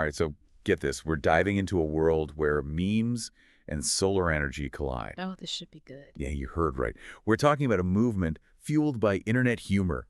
All right, so get this. We're diving into a world where memes and solar energy collide. Oh, this should be good. Yeah, you heard right. We're talking about a movement fueled by internet humor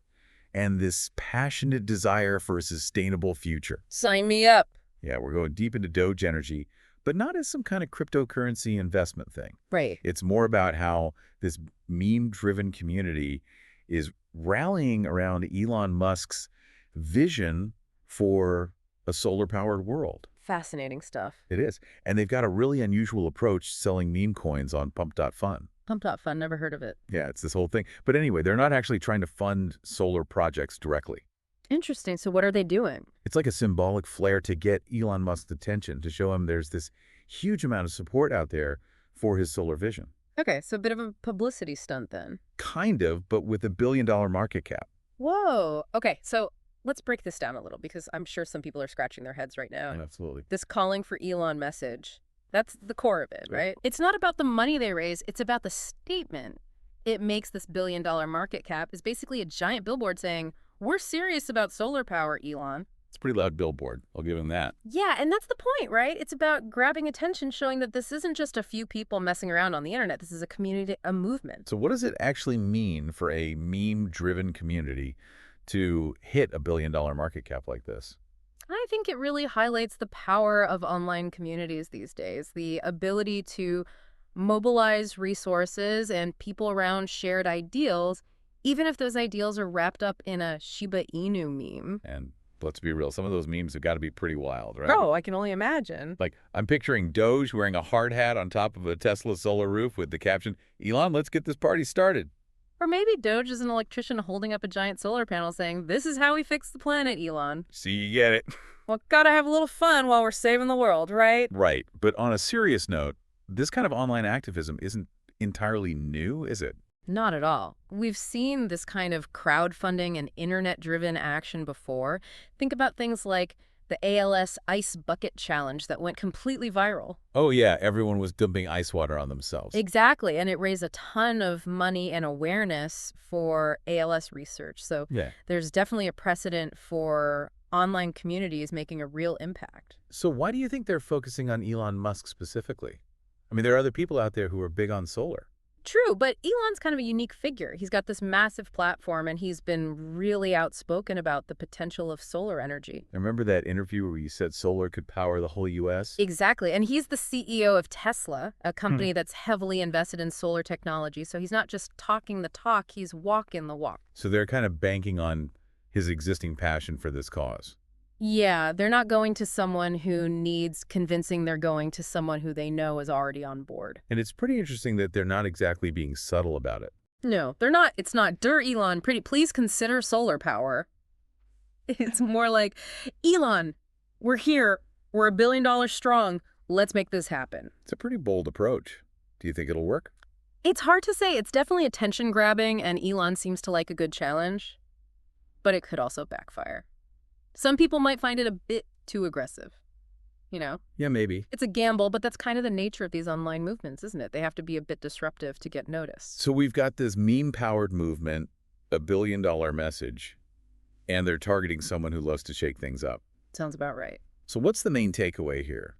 and this passionate desire for a sustainable future. Sign me up. Yeah, we're going deep into Doge energy, but not as some kind of cryptocurrency investment thing. Right. It's more about how this meme-driven community is rallying around Elon Musk's vision for a solar-powered world. Fascinating stuff. It is. And they've got a really unusual approach selling meme coins on Pump.fun. Pump.fun, never heard of it. Yeah, it's this whole thing. But anyway, they're not actually trying to fund solar projects directly. Interesting. So what are they doing? It's like a symbolic flair to get Elon Musk's attention, to show him there's this huge amount of support out there for his solar vision. Okay, so a bit of a publicity stunt then. Kind of, but with $1 billion market cap. Whoa. Okay, so let's break this down a little because I'm sure some people are scratching their heads right now. Absolutely. This calling for Elon message, that's the core of it, Yeah. right? It's not about the money they raise, it's about the statement. It makes this $1 billion market cap is basically a giant billboard saying, we're serious about solar power, Elon. It's a pretty loud billboard. I'll give him that. Yeah, and that's the point, right? It's about grabbing attention, showing that this isn't just a few people messing around on the internet. This is a community, a movement. So what does it actually mean for a meme-driven community to hit $1 billion market cap like this? I think it really highlights the power of online communities these days, the ability to mobilize resources and people around shared ideals, even if those ideals are wrapped up in a Shiba Inu meme. And let's be real, some of those memes have got to be pretty wild, right? Oh, I can only imagine. Like, I'm picturing Doge wearing a hard hat on top of a Tesla solar roof with the caption, Elon, let's get this party started. Or maybe Doge is an electrician holding up a giant solar panel saying, this is how we fix the planet, Elon. See, you get it. Well, gotta have a little fun while we're saving the world, right? Right. But on a serious note, this kind of online activism isn't entirely new, is it? Not at all. We've seen this kind of crowdfunding and internet-driven action before. Think about things like the ALS Ice Bucket Challenge that went completely viral. Oh, yeah. Everyone was dumping ice water on themselves. Exactly, and it raised a ton of money and awareness for ALS research. So Yeah. there's definitely a precedent for online communities making a real impact. So why do you think they're focusing on Elon Musk specifically? I mean, there are other people out there who are big on solar. True, but Elon's kind of a unique figure. He's got this massive platform, and he's been really outspoken about the potential of solar energy. I remember that interview where you said solar could power the whole U.S.? Exactly, and he's the CEO of Tesla, a company that's heavily invested in solar technology. So he's not just talking the talk, he's walking the walk. So they're kind of banking on his existing passion for this cause. Yeah, they're not going to someone who needs convincing. They're going to someone who they know is already on board. And it's pretty interesting that they're not exactly being subtle about it. No, they're not. It's not, "Dear Elon, please consider solar power." It's more like, Elon, we're here. We're $1 billion strong. Let's make this happen. It's a pretty bold approach. Do you think it'll work? It's hard to say. It's definitely attention grabbing, and Elon seems to like a good challenge. But it could also backfire. Some people might find it a bit too aggressive, you know? Yeah, maybe. It's a gamble, but that's kind of the nature of these online movements, isn't it? They have to be a bit disruptive to get noticed. So we've got this meme-powered movement, $1 billion message, and they're targeting someone who loves to shake things up. Sounds about right. So what's the main takeaway here?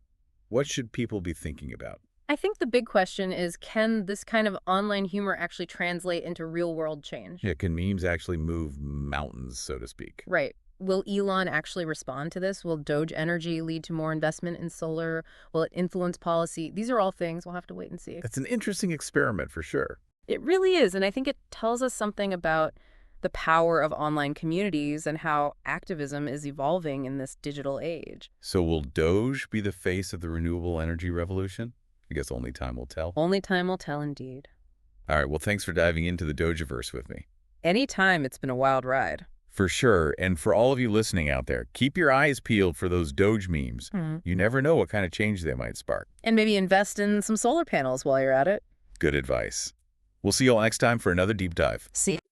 What should people be thinking about? I think the big question is, can this kind of online humor actually translate into real-world change? Yeah, can memes actually move mountains, so to speak? Right. Will Elon actually respond to this? Will Doge energy lead to more investment in solar? Will it influence policy? These are all things we'll have to wait and see. That's an interesting experiment for sure. It really is, and I think it tells us something about the power of online communities and how activism is evolving in this digital age. So will Doge be the face of the renewable energy revolution? I guess only time will tell. Only time will tell, indeed. All right, well, thanks for diving into the Dogeverse with me. Anytime. It's been a wild ride. For sure, and for all of you listening out there, keep your eyes peeled for those Doge memes. You never know what kind of change they might spark. And maybe invest in some solar panels while you're at it. Good advice. We'll see you all next time for another deep dive. See